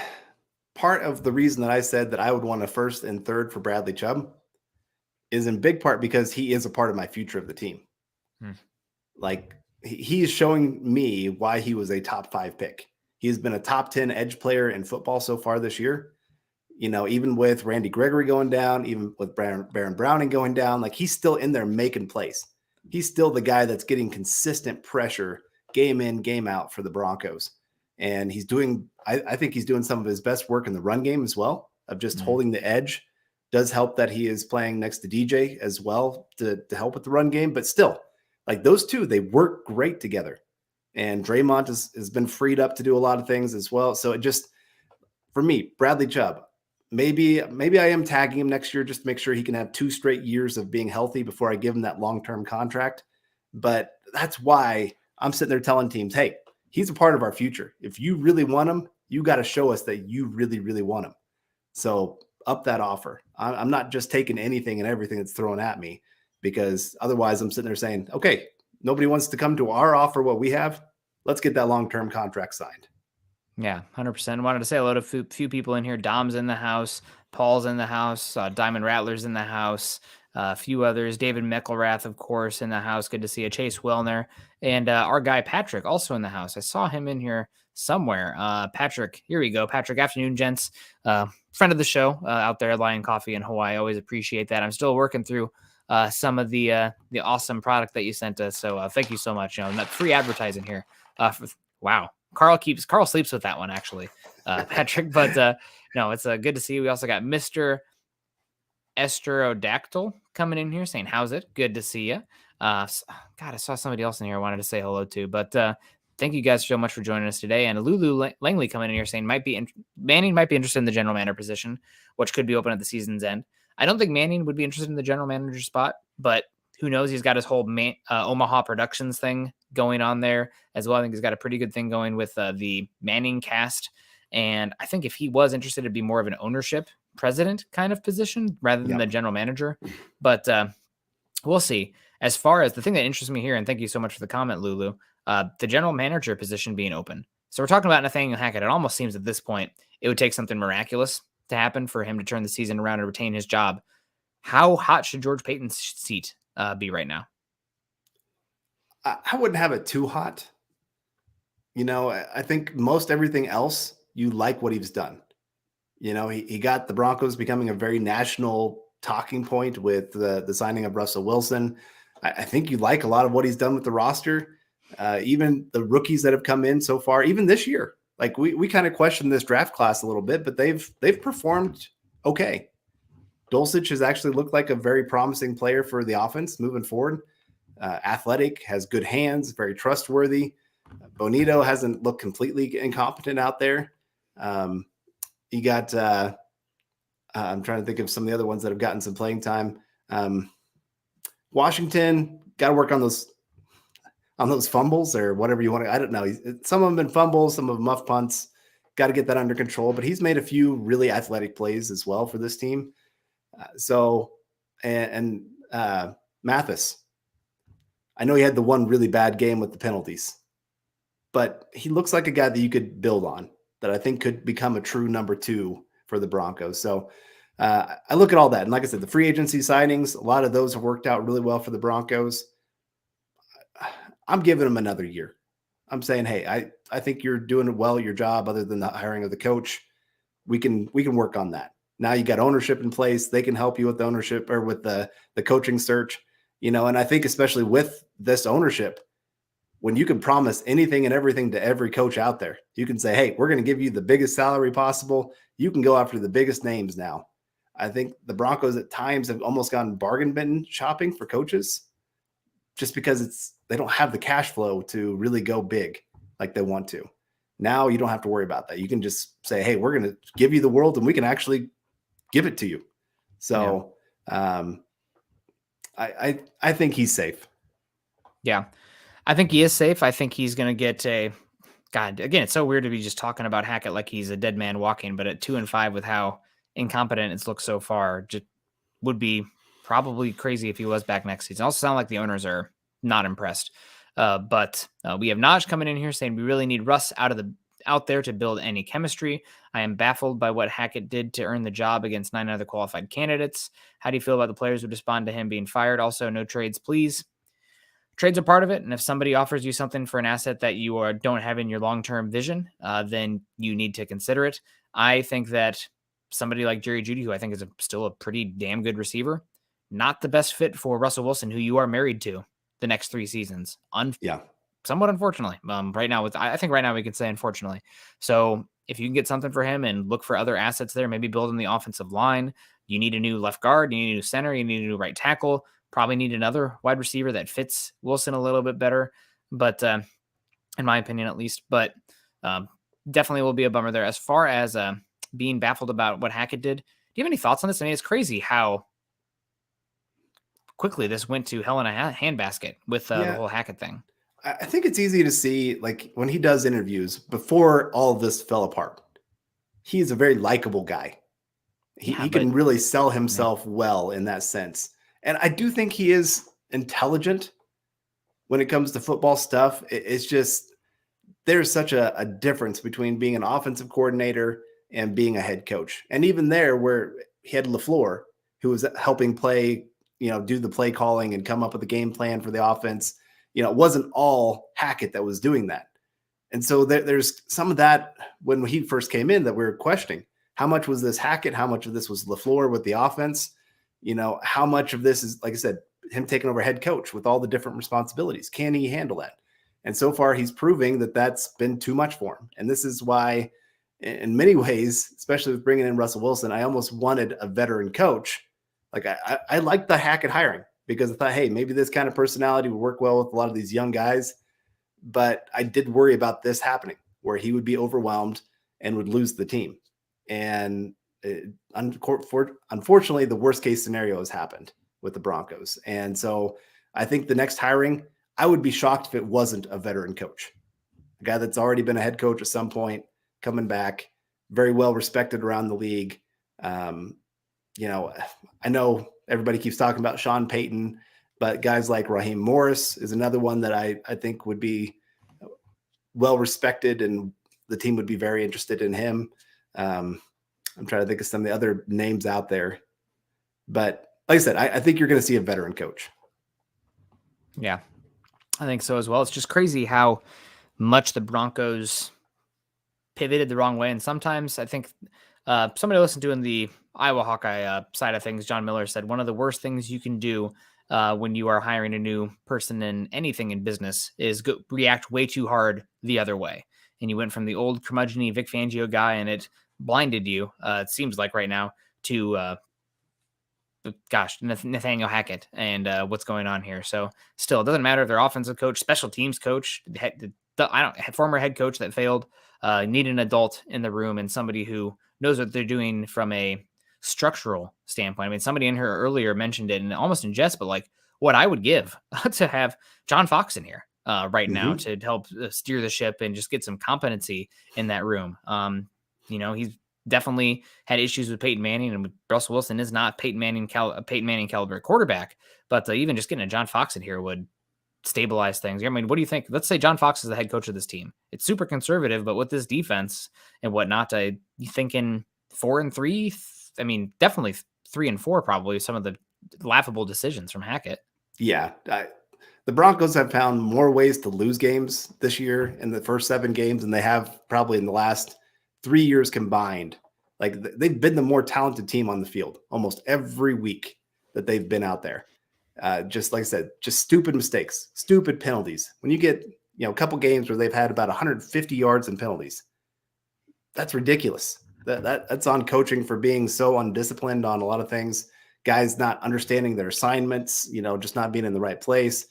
part of the reason that I said that I would want a first and third for Bradley Chubb is in big part because he is a part of my future of the team. Like he's showing me why he was a top 5 pick. He's been a top 10 edge player in football so far this year. Even with Randy Gregory going down, even with Baron Browning going down, like he's still in there making plays. He's still the guy that's getting consistent pressure game in, game out for the Broncos. And I think he's doing some of his best work in the run game as well, of just holding the edge. Does help that he is playing next to DJ as well to help with the run game. But still, like those two, they work great together. And Draymond has been freed up to do a lot of things as well. So it just, for me, Bradley Chubb, maybe I am tagging him next year just to make sure he can have 2 straight years of being healthy before I give him that long-term contract. But that's why I'm sitting there telling teams, hey, he's a part of our future. If you really want him, you got to show us that you really, really want him. So up that offer. I'm not just taking anything and everything that's thrown at me, because otherwise I'm sitting there saying, okay, nobody wants to come to our offer what we have. Let's get that long-term contract signed. Yeah, 100%. Wanted to say hello to a few people in here. Dom's in the house. Paul's in the house. Diamond Rattler's in the house. A few others. David Meckelrath, of course, in the house. Good to see you. Chase Wellner. And our guy Patrick also in the house. I saw him in here somewhere. Patrick, here we go. Patrick, afternoon, gents. Friend of the show out there, Lion Coffee in Hawaii. Always appreciate that. I'm still working through some of the awesome product that you sent us. So thank you so much. Not free advertising here. Wow. Carl sleeps with that one, actually, Patrick. But no, it's good to see you. We also got Mr. Esterodactyl coming in here saying, how's it? Good to see you. God, I saw somebody else in here I wanted to say hello to. But thank you guys so much for joining us today. And Lulu Langley coming in here saying Manning might be interested in the general manager position, which could be open at the season's end. I don't think Manning would be interested in the general manager spot, but who knows? He's got his whole Omaha Productions thing going on there as well. I think he's got a pretty good thing going with the Manning cast. And I think if he was interested, it'd be more of an ownership president kind of position rather than the general manager. But we'll see. As far as the thing that interests me here, and thank you so much for the comment, Lulu, the general manager position being open. So we're talking about Nathaniel Hackett. It almost seems at this point it would take something miraculous to happen for him to turn the season around and retain his job. How hot should George Paton's seat be right now? I wouldn't have it too hot. I think most everything else, you like what he's done. He got the Broncos becoming a very national talking point with the signing of Russell Wilson. I think you like a lot of what he's done with the roster. Even the rookies that have come in so far, even this year, like we kind of questioned this draft class a little bit, but they've performed okay. Dulcich has actually looked like a very promising player for the offense moving forward. Athletic, has good hands, very trustworthy. Bonito hasn't looked completely incompetent out there. You got, I'm trying to think of some of the other ones that have gotten some playing time. Washington, got to work on those fumbles or whatever you want to, I don't know. Some of them been fumbles, some of them muff punts. Got to get that under control, but he's made a few really athletic plays as well for this team. Mathis, I know he had the one really bad game with the penalties, but he looks like a guy that you could build on, that I think could become a true number 2 for the Broncos. So I look at all that. And like I said, the free agency signings, a lot of those have worked out really well for the Broncos. I'm giving them another year. I'm saying, hey, I think you're doing well at your job other than the hiring of the coach. We can work on that. Now you got ownership in place. They can help you with the ownership or with the coaching search, and I think especially with this ownership, when you can promise anything and everything to every coach out there, you can say, hey, we're going to give you the biggest salary possible. You can go after the biggest names now. I think the Broncos at times have almost gone bargain bin shopping for coaches just because they don't have the cash flow to really go big like they want to. Now you don't have to worry about that. You can just say, hey, we're going to give you the world and we can actually give it to you. So I think he's safe. Yeah, I think he is safe. I think he's going to get God, again, it's so weird to be just talking about Hackett like he's a dead man walking, but at 2-5 with how incompetent it's looked so far, just would be probably crazy if he was back next season. Also sound like the owners are not impressed. But we have Naj coming in here saying we really need Russ out there to build any chemistry. I am baffled by what Hackett did to earn the job against 9 other qualified candidates. How do you feel about the players who respond to him being fired? Also, no trades, please. Trades are part of it, and if somebody offers you something for an asset that you don't have in your long-term vision, then you need to consider it. I think that somebody like Jerry Jeudy, who I think is still a pretty damn good receiver, not the best fit for Russell Wilson, who you are married to the next 3 seasons. Somewhat unfortunately. Right now, I think right now we can say unfortunately. So if you can get something for him and look for other assets there, maybe build in the offensive line. You need a new left guard, you need a new center, you need a new right tackle. Probably need another wide receiver that fits Wilson a little bit better, but in my opinion, at least. But definitely will be a bummer there. As far as being baffled about what Hackett did, do you have any thoughts on this? I mean, it's crazy how quickly this went to hell in a handbasket with the whole Hackett thing. I think it's easy to see, like, when he does interviews before all of this fell apart, he's a very likable guy. He can really sell himself well in that sense. And I do think he is intelligent when it comes to football stuff. It's just, there's such a difference between being an offensive coordinator and being a head coach. And even there, where he had LaFleur, who was helping play, do the play calling and come up with a game plan for the offense, it wasn't all Hackett that was doing that. And so there's some of that when he first came in that we were questioning. How much was this Hackett? How much of this was LaFleur with the offense? How much of this is, like I said, him taking over head coach with all the different responsibilities? Can he handle that? And so far, he's proving that that's been too much for him. And this is why, in many ways, especially with bringing in Russell Wilson, I almost wanted a veteran coach. Like, I liked the Hackett hiring because I thought, hey, maybe this kind of personality would work well with a lot of these young guys. But I did worry about this happening, where he would be overwhelmed and would lose the team. And unfortunately, the worst case scenario has happened with the Broncos. And so I think the next hiring, I would be shocked if it wasn't a veteran coach, a guy that's already been a head coach at some point, coming back, very well respected around the league. I know everybody keeps talking about Sean Payton, but guys like Raheem Morris is another one that I think would be well respected, and the team would be very interested in him. I'm trying to think of some of the other names out there, but like I said, I think you're going to see a veteran coach. Yeah, I think so as well. It's just crazy how much the Broncos pivoted the wrong way. And sometimes I think somebody listened to in the Iowa Hawkeye side of things, John Miller said, one of the worst things you can do when you are hiring a new person in anything in business is react way too hard the other way. And you went from the old curmudgeon Vic Fangio guy, and it blinded you, it seems like right now, to Nathaniel Hackett and what's going on here. So still, it doesn't matter if they're offensive coach, special teams coach, former head coach that failed. Need an adult in the room and somebody who knows what they're doing from a structural standpoint. I mean, somebody in here earlier mentioned it, and almost in jest, but like what I would give to have John Fox in here now to help steer the ship and just get some competency in that room. He's definitely had issues with Peyton Manning, and Russell Wilson is not Peyton Manning caliber quarterback, but even just getting a John Fox in here would stabilize things. I mean, what do you think? Let's say John Fox is the head coach of this team. It's super conservative, but with this defense and whatnot, you thinking 4-3? I mean, definitely 3-4, probably some of the laughable decisions from Hackett. Yeah. The Broncos have found more ways to lose games this year in the first 7 games than they have probably in the last 3 years combined. Like, they've been the more talented team on the field almost every week that they've been out there. Just like I said, just stupid mistakes, stupid penalties. When you get, a couple games where they've had about 150 yards in penalties, that's ridiculous. That's on coaching for being so undisciplined on a lot of things. Guys not understanding their assignments, just not being in the right place.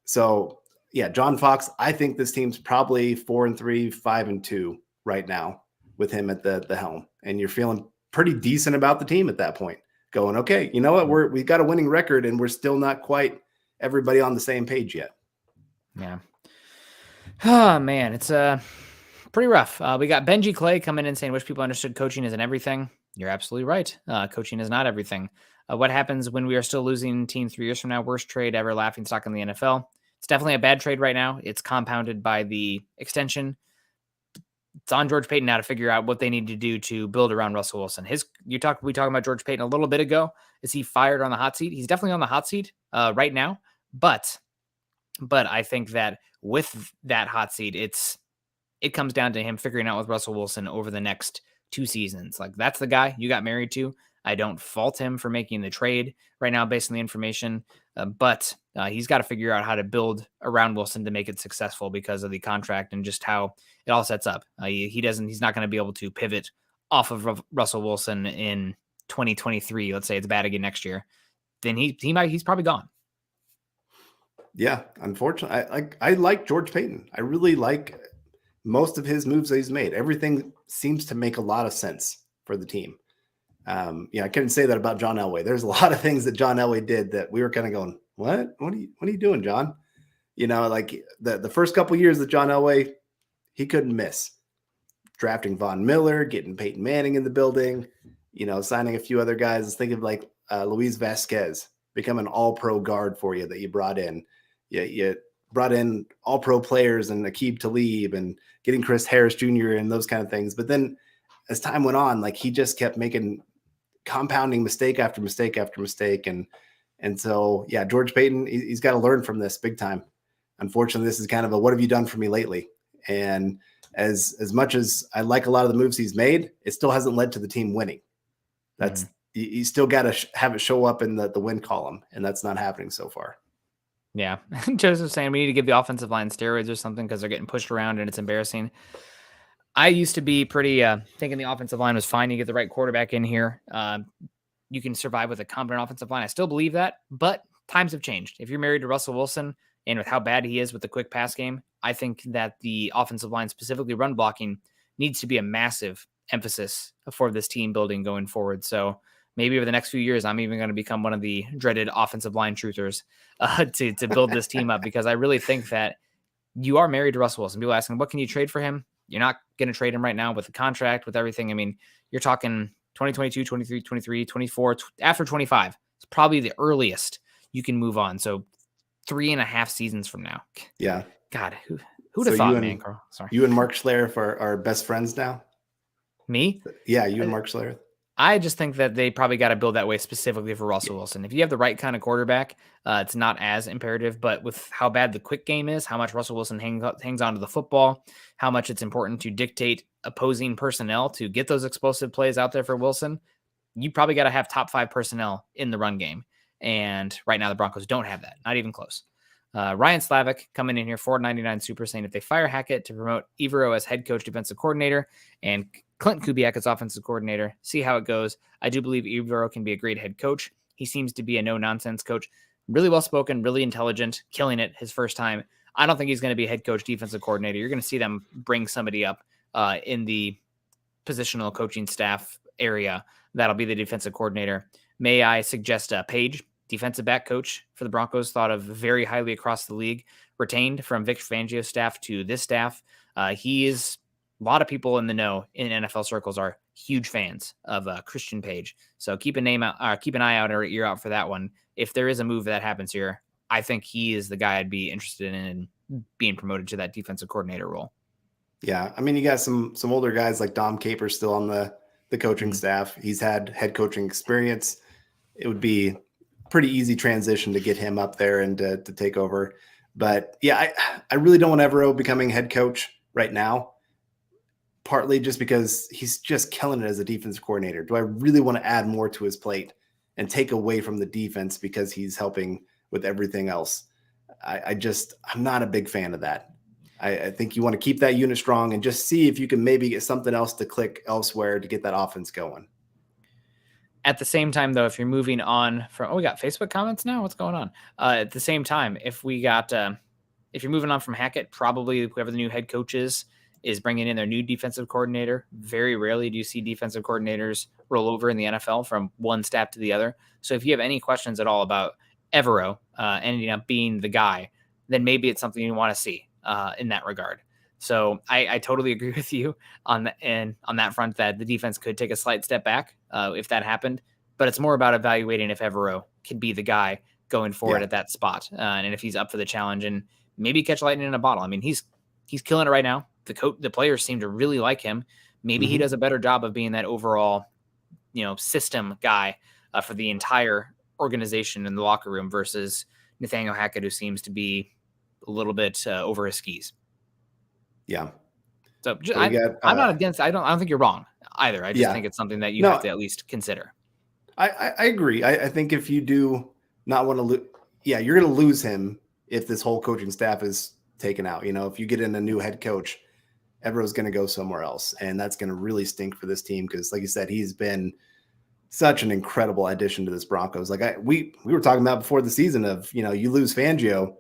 So yeah, John Fox, I think this team's probably 4-3, 5-2 right now with him at the helm. And you're feeling pretty decent about the team at that point. Going, okay, you know what? We've got a winning record, and we're still not quite everybody on the same page yet. Yeah. Oh man, it's pretty rough. We got Benji Clay coming in saying, wish people understood coaching isn't everything. You're absolutely right. Coaching is not everything. What happens when we are still losing team 3 years from now? Worst trade ever, laughing stock in the NFL. It's definitely a bad trade right now. It's compounded by the extension. It's on George Payton now to figure out what they need to do to build around Russell Wilson. We talked about George Payton a little bit ago. Is he fired on the hot seat? He's definitely on the hot seat right now. But I think that with that hot seat, it comes down to him figuring out with Russell Wilson over the next 2 seasons. Like, that's the guy you got married to. I don't fault him for making the trade right now based on the information, but he's got to figure out how to build around Wilson to make it successful because of the contract and just how it all sets up. He's not going to be able to pivot off of Russell Wilson in 2023. Let's say it's bad again next year. Then he's probably gone. Yeah, unfortunately, I like George Payton. I really like most of his moves that he's made. Everything seems to make a lot of sense for the team. I couldn't say that about John Elway. There's a lot of things that John Elway did that we were kind of going, what are you doing, John? Like the first couple years that John Elway, he couldn't miss. Drafting Von Miller, getting Peyton Manning in the building, signing a few other guys. Let's think of like Luis Vasquez, become an all-pro guard for you that you brought in. You brought in all-pro players and Aqib Talib and getting Chris Harris Jr. and those kind of things. But then as time went on, like he just kept making compounding mistake after mistake after mistake. And so, yeah, George Paton, he's got to learn from this big time. Unfortunately, this is kind of a, what have you done for me lately? And as much as I like a lot of the moves he's made, it still hasn't led to the team winning. That's you still got to have it show up in the win column, and that's not happening so far. Yeah. Joseph's saying we need to give the offensive line steroids or something because they're getting pushed around and it's embarrassing. I used to be pretty thinking the offensive line was fine. You get the right quarterback in here. You can survive with a competent offensive line. I still believe that, but times have changed. If you're married to Russell Wilson and with how bad he is with the quick pass game, I think that the offensive line, specifically run blocking, needs to be a massive emphasis for this team building going forward. So maybe over the next few years, I'm even going to become one of the dreaded offensive line truthers to build this team up, because I really think that you are married to Russell Wilson. People asking, what can you trade for him? You're not going to trade him right now with the contract, with everything. I mean, you're talking 2022, 23, 23, 24, after 25. It's probably the earliest you can move on. So 3.5 seasons from now. Yeah. God, who'd have thought, man, Carl? Sorry. You and Mark Schlereth are best friends now? Me? Yeah, you and Mark Schlereth. I just think that they probably got to build that way specifically for Russell Wilson. If you have the right kind of quarterback, it's not as imperative. But with how bad the quick game is, how much Russell Wilson hangs onto the football, how much it's important to dictate opposing personnel to get those explosive plays out there for Wilson, you probably got to have top 5 personnel in the run game. And right now the Broncos don't have that, not even close. Ryan Slavic coming in here, $4.99 super, saying if they fire Hackett to promote Evero as head coach defensive coordinator and Clint Kubiak as offensive coordinator, see how it goes. I do believe Evero can be a great head coach. He seems to be a no-nonsense coach. Really well-spoken, really intelligent, killing it his first time. I don't think he's going to be a head coach defensive coordinator. You're going to see them bring somebody up in the positional coaching staff area. That'll be the defensive coordinator. May I suggest Page, defensive back coach for the Broncos, thought of very highly across the league, retained from Vic Fangio's staff to this staff. He is... A lot of people in the know in NFL circles are huge fans of Christian Page. So keep an eye out or ear out for that one. If there is a move that happens here, I think he is the guy I'd be interested in being promoted to that defensive coordinator role. Yeah. I mean, you got some older guys like Dom Capers still on the coaching staff. He's had head coaching experience. It would be a pretty easy transition to get him up there and to take over. But yeah, I really don't want Evero becoming head coach right now. Partly just because he's just killing it as a defensive coordinator. Do I really want to add more to his plate and take away from the defense because he's helping with everything else? I'm not a big fan of that. I think you want to keep that unit strong and just see if you can maybe get something else to click elsewhere to get that offense going. At the same time, though, if you're moving on from, we got Facebook comments now. What's going on? At the same time, if you're moving on from Hackett, probably whoever the new head coach is bringing in their new defensive coordinator. Very rarely do you see defensive coordinators roll over in the NFL from one staff to the other. So if you have any questions at all about Evero ending up being the guy, then maybe it's something you want to see in that regard. So I totally agree with you on that front, that the defense could take a slight step back if that happened. But it's more about evaluating if Evero can be the guy going forward at that spot, and if he's up for the challenge and maybe catch lightning in a bottle. I mean, he's killing it right now. The players seem to really like him. Maybe he does a better job of being that overall, system guy for the entire organization in the locker room versus Nathaniel Hackett, who seems to be a little bit over his skis. Yeah. So I'm not against. I don't think you're wrong either. I just think it's something that you have to at least consider. I agree. I think if you do not want to lose, you're going to lose him if this whole coaching staff is taken out. If you get in a new head coach, Evero's going to go somewhere else, and that's going to really stink for this team because, like you said, he's been such an incredible addition to this Broncos. Like we were talking about before the season of, you lose Fangio,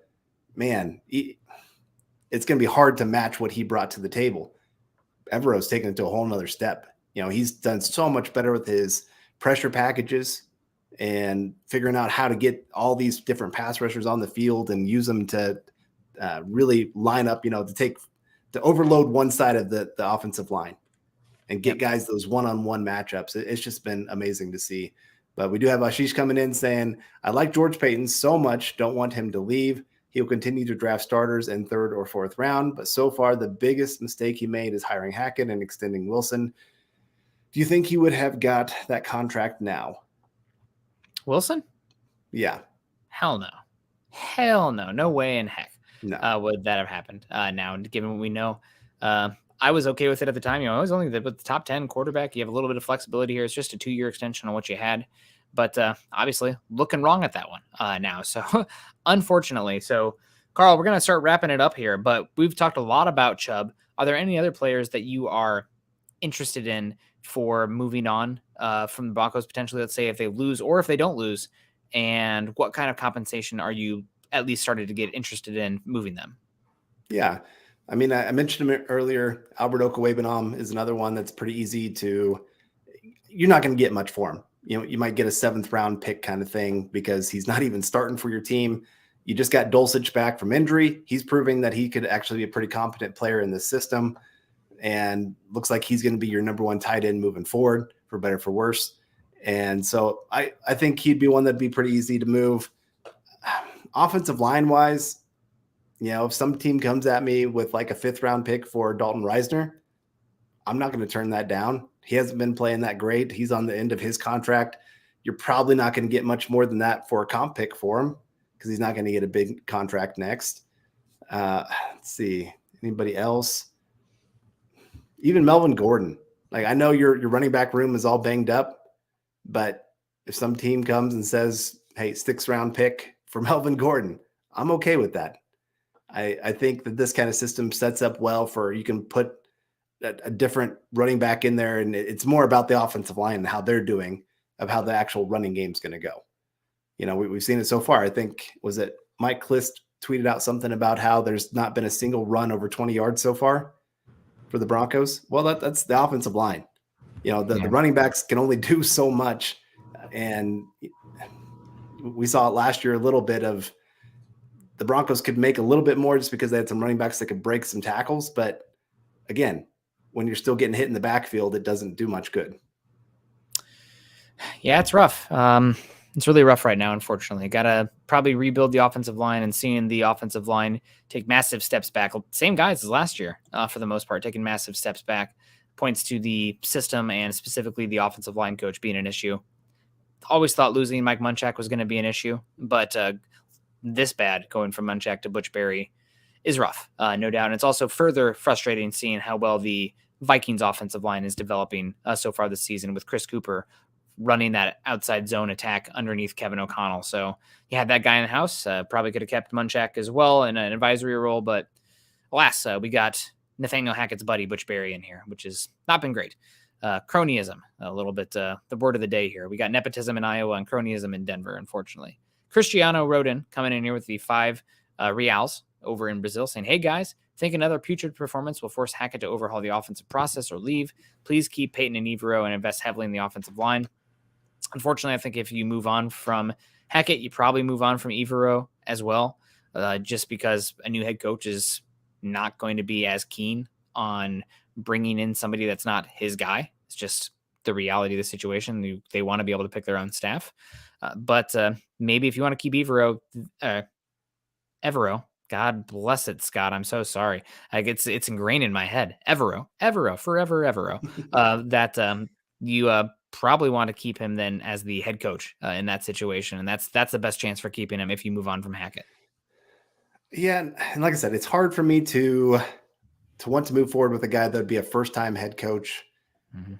man, it's going to be hard to match what he brought to the table. Evero's taken it to a whole nother step. He's done so much better with his pressure packages and figuring out how to get all these different pass rushers on the field and use them to really line up, to overload one side of the offensive line and get guys those one-on-one matchups. It's just been amazing to see. But we do have Ashish coming in saying, I like George Paton so much, don't want him to leave. He'll continue to draft starters in 3rd or 4th round, but so far the biggest mistake he made is hiring Hackett and extending Wilson. Do you think he would have got that contract now? Wilson? Yeah. Hell no. Hell no. No way in heck would that have happened. Now, given what we know, I was okay with it at the time. I was only with the top 10 quarterback. You have a little bit of flexibility here. It's just a 2-year extension on what you had. But obviously looking wrong at that one now. So unfortunately. So, Carl, we're going to start wrapping it up here. But we've talked a lot about Chubb. Are there any other players that you are interested in for moving on from the Broncos potentially, let's say if they lose or if they don't lose? And what kind of compensation are you at least started to get interested in moving them? Yeah. I mean, I mentioned him earlier. Albert Okwuegbunam is another one that's pretty easy to – you're not going to get much for him. You might get a 7th round pick kind of thing because he's not even starting for your team. You just got Dulcich back from injury. He's proving that he could actually be a pretty competent player in this system and looks like he's going to be your number 1 tight end moving forward, for better, for worse. And so I think he'd be one that'd be pretty easy to move. Offensive line wise, if some team comes at me with like a 5th round pick for Dalton Reisner, I'm not going to turn that down. He hasn't been playing that great. He's on the end of his contract. You're probably not going to get much more than that for a comp pick for him because he's not going to get a big contract next. Let's see. Anybody else? Even Melvin Gordon. Like, I know your running back room is all banged up, but if some team comes and says, hey, 6th round pick for Melvin Gordon, I'm okay with that. I think that this kind of system sets up well for you can put a different running back in there, and it's more about the offensive line and how they're doing of how the actual running game is going to go. We've seen it so far. I think, was it Mike Klist tweeted out something about how there's not been a single run over 20 yards so far for the Broncos? Well, that's the offensive line. The running backs can only do so much. And we saw it last year, a little bit of the Broncos could make a little bit more just because they had some running backs that could break some tackles. But again, when you're still getting hit in the backfield, it doesn't do much good. Yeah, it's rough. It's really rough right now, unfortunately. Got to probably rebuild the offensive line, and seeing the offensive line take massive steps back. Same guys as last year, for the most part, taking massive steps back, points to the system and specifically the offensive line coach being an issue. Always thought losing Mike Munchak was going to be an issue, but this bad going from Munchak to Butch Berry is rough, no doubt. And it's also further frustrating seeing how well the Vikings offensive line is developing so far this season with Chris Cooper running that outside zone attack underneath Kevin O'Connell. So you had that guy in the house, probably could have kept Munchak as well in an advisory role, but alas, we got Nathaniel Hackett's buddy Butch Berry in here, which has not been great. Cronyism, a little bit, the word of the day here. We got nepotism in Iowa and cronyism in Denver, unfortunately. Cristiano wrote in, coming in here with the 5 reals over in Brazil, saying, hey guys, think another putrid performance will force Hackett to overhaul the offensive process or leave. Please keep Peyton and Evero and invest heavily in the offensive line. Unfortunately, I think if you move on from Hackett, you probably move on from Evero as well, just because a new head coach is not going to be as keen on bringing in somebody that's not his guy. It's just the reality of the situation. They want to be able to pick their own staff. But maybe if you want to keep Evero, God bless it, Scott. I'm so sorry. It's ingrained in my head. Evero, forever Evero. That you probably want to keep him then as the head coach in that situation. And that's the best chance for keeping him if you move on from Hackett. Yeah. And like I said, it's hard for me to want to move forward with a guy that would be a first-time head coach. Mm-hmm.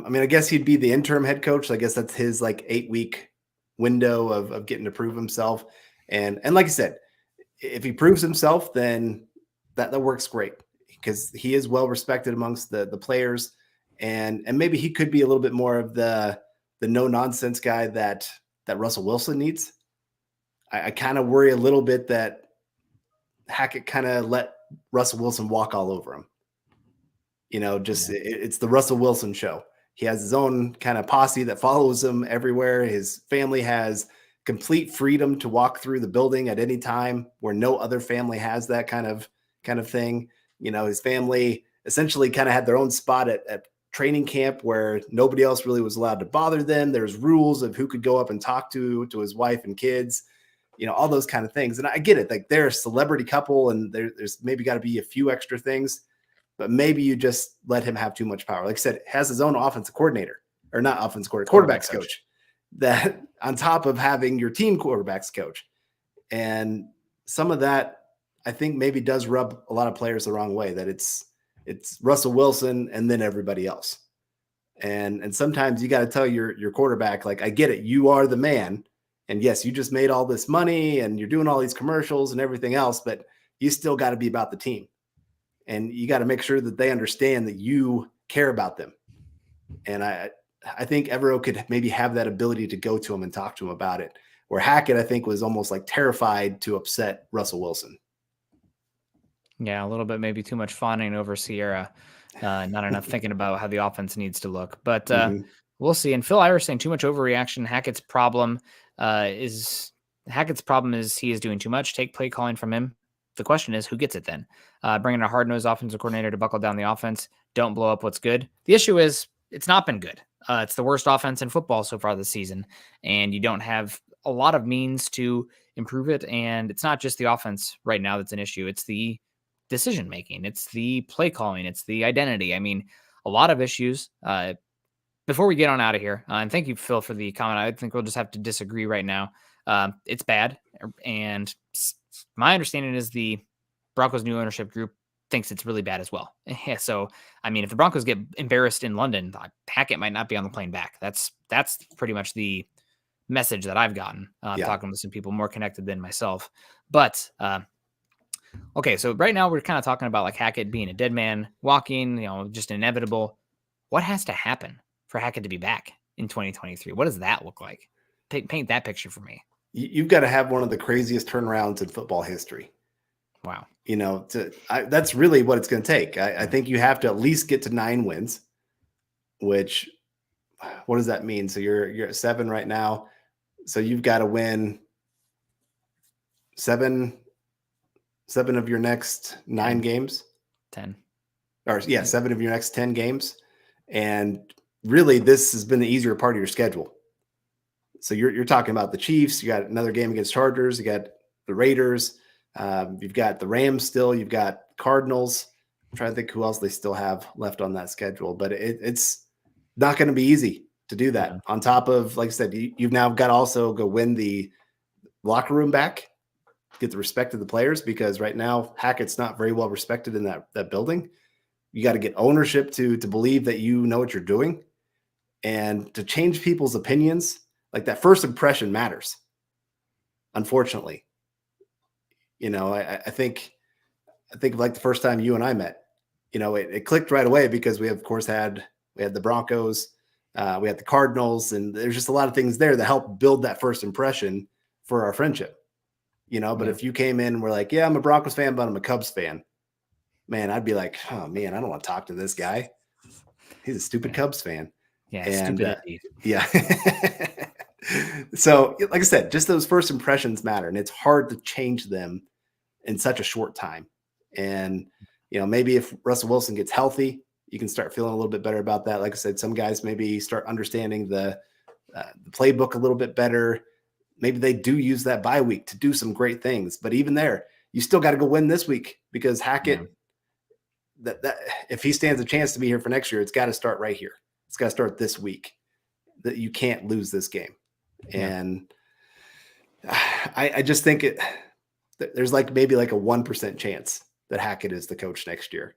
I mean, I guess he'd be the interim head coach. So I guess that's his 8-week window of getting to prove himself. And like I said, if he proves himself, then that works great because he is well respected amongst the players. And maybe he could be a little bit more of the no nonsense guy that Russell Wilson needs. I kind of worry a little bit that Hackett kind of let Russell Wilson walk all over him. It's the Russell Wilson show. He has his own kind of posse that follows him everywhere. His family has complete freedom to walk through the building at any time, where no other family has that kind of thing. His family essentially kind of had their own spot at training camp where nobody else really was allowed to bother them. There's rules of who could go up and talk to his wife and kids, all those kind of things. And I get it. Like, they're a celebrity couple and there's maybe got to be a few extra things, but maybe you just let him have too much power. Like I said, has his own offensive coordinator, or not offensive coordinator, quarterbacks coach, that on top of having your team quarterbacks coach. And some of that, I think, maybe does rub a lot of players the wrong way, that it's Russell Wilson and then everybody else. And sometimes you got to tell your quarterback, like, I get it, you are the man. And yes, you just made all this money and you're doing all these commercials and everything else, but you still got to be about the team. And you got to make sure that they understand that you care about them. And I think Evero could maybe have that ability to go to him and talk to him about it, where Hackett, I think, was almost like terrified to upset Russell Wilson. Yeah, a little bit, maybe too much fawning over Sierra. Not enough thinking about how the offense needs to look. But we'll see. And Phil Irish saying too much overreaction. Hackett's problem is he is doing too much. Take play calling from him. The question is, who gets it then? Bringing a hard-nosed offensive coordinator to buckle down the offense. Don't blow up what's good. The issue is it's not been good. It's the worst offense in football so far this season, and you don't have a lot of means to improve it. And it's not just the offense right now that's an issue. It's the decision making. It's the play calling. It's the identity. I mean, a lot of issues. Before we get on out of here, and thank you, Phil, for the comment. I think we'll just have to disagree right now. It's bad, and my understanding is the Broncos' new ownership group thinks it's really bad as well. So, I mean, if the Broncos get embarrassed in London, Hackett might not be on the plane back. That's pretty much the message that I've gotten talking to some people more connected than myself. But okay, so right now we're kind of talking about like Hackett being a dead man walking, just inevitable. What has to happen for Hackett to be back in 2023? What does that look like? Paint that picture for me. You've got to have one of the craziest turnarounds in football history. Wow. That's really what it's going to take. I think you have to at least get to 9 wins, which, what does that mean? So you're at 7 right now. So you've got to win 7 of your next 9 games. 10. Or 7 of your next 10 games. And really, this has been the easier part of your schedule. So you're talking about the Chiefs. You got another game against Chargers. You got the Raiders. You've got the Rams still. You've got Cardinals. I'm trying to think who else they still have left on that schedule. But it's not going to be easy to do that. Yeah. On top of, like I said, you've now got to also go win the locker room back, get the respect of the players, because right now Hackett's not very well respected in that building. You got to get ownership to believe that you know what you're doing, and to change people's opinions. Like, that first impression matters, unfortunately. I think of like the first time you and I met, it clicked right away, because we of course had the Broncos, we had the Cardinals, and there's just a lot of things there that help build that first impression for our friendship, but if you came in and were like, yeah, I'm a Broncos fan, but I'm a Cubs fan, man, I'd be like, oh man, I don't want to talk to this guy. He's a stupid Cubs fan. Yeah. And stupid indeed. Yeah. So, like I said, just those first impressions matter, and it's hard to change them in such a short time. And, maybe if Russell Wilson gets healthy, you can start feeling a little bit better about that. Like I said, some guys maybe start understanding the playbook a little bit better. Maybe they do use that bye week to do some great things. But even there, you still got to go win this week, because Hackett, that if he stands a chance to be here for next year, it's got to start right here. It's got to start this week. That you can't lose this game. And I just think there's maybe a 1% chance that Hackett is the coach next year.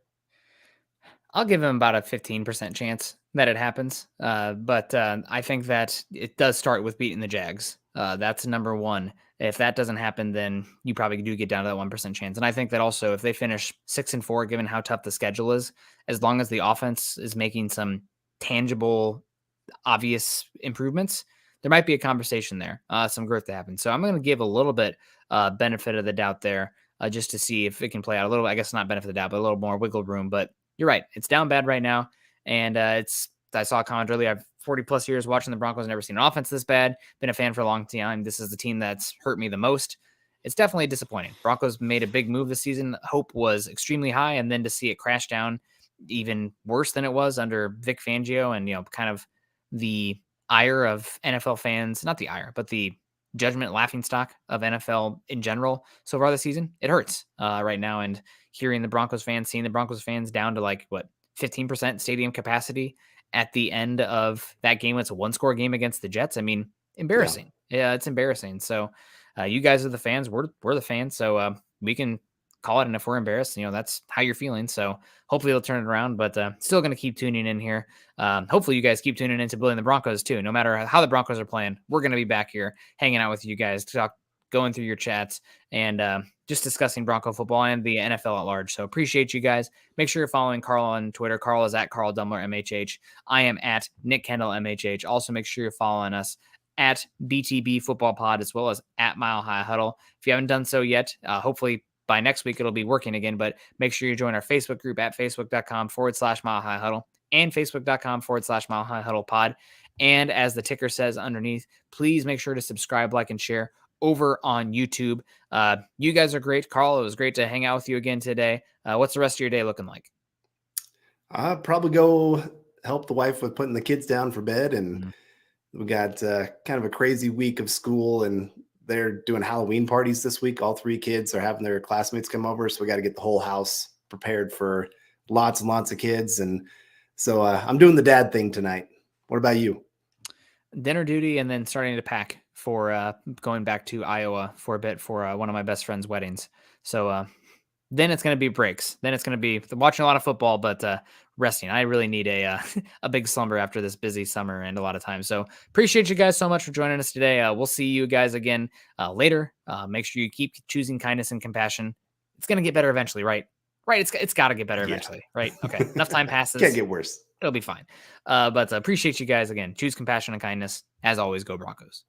I'll give him about a 15% chance that it happens. But I think that it does start with beating the Jags. That's number one. If that doesn't happen, then you probably do get down to that 1% chance. And I think that also, if they finish 6-4, given how tough the schedule is, as long as the offense is making some tangible, obvious improvements, there might be a conversation there, some growth to happen. So I'm going to give a little bit benefit of the doubt there, just to see if it can play out a little. I guess not benefit of the doubt, but a little more wiggle room. But you're right, it's down bad right now, and it's I saw a comment earlier. I've 40 plus years watching the Broncos, never seen an offense this bad. Been a fan for a long time. This is the team that's hurt me the most. It's definitely disappointing. Broncos made a big move this season. Hope was extremely high, and then to see it crash down even worse than it was under Vic Fangio, and kind of the ire of NFL fans, not the ire, but the judgment laughing stock of NFL in general so far this season. It hurts right now. And hearing the Broncos fans, seeing the Broncos fans down to 15% stadium capacity at the end of that game. It's a 1-score game against the Jets. I mean, embarrassing. Yeah, it's embarrassing. So you guys are the fans. We're the fans. So we can call it. And if we're embarrassed, that's how you're feeling. So hopefully it'll turn it around, but still going to keep tuning in here. Hopefully you guys keep tuning into Building the Broncos too. No matter how the Broncos are playing, we're going to be back here hanging out with you guys to talk, going through your chats and just discussing Bronco football and the NFL at large. So appreciate you guys. Make sure you're following Carl on Twitter. Carl is at Carl Dumler, MHH. I am at Nick Kendell, MHH. Also make sure you're following us at BTB Football Pod, as well as at Mile High Huddle. If you haven't done so yet, hopefully by next week, it'll be working again, but make sure you join our Facebook group at facebook.com/Mile High Huddle and facebook.com/Mile High Huddle Pod. And as the ticker says underneath, please make sure to subscribe, like, and share over on YouTube. You guys are great. Carl, it was great to hang out with you again today. What's the rest of your day looking like? I'll probably go help the wife with putting the kids down for bed. And we got kind of a crazy week of school, and they're doing Halloween parties this week. All 3 kids are having their classmates come over. So we got to get the whole house prepared for lots and lots of kids. And so I'm doing the dad thing tonight. What about you? Dinner duty, and then starting to pack for going back to Iowa for a bit for one of my best friend's weddings. So then it's going to be breaks. Then it's going to be watching a lot of football, but resting. I really need a big slumber after this busy summer and a lot of time. So appreciate you guys so much for joining us today. We'll see you guys again later. Make sure you keep choosing kindness and compassion. It's going to get better eventually, right? Right. It's got to get better eventually, right? Okay. Enough time passes. Can't get worse. It'll be fine. But appreciate you guys again. Choose compassion and kindness. As always, go Broncos.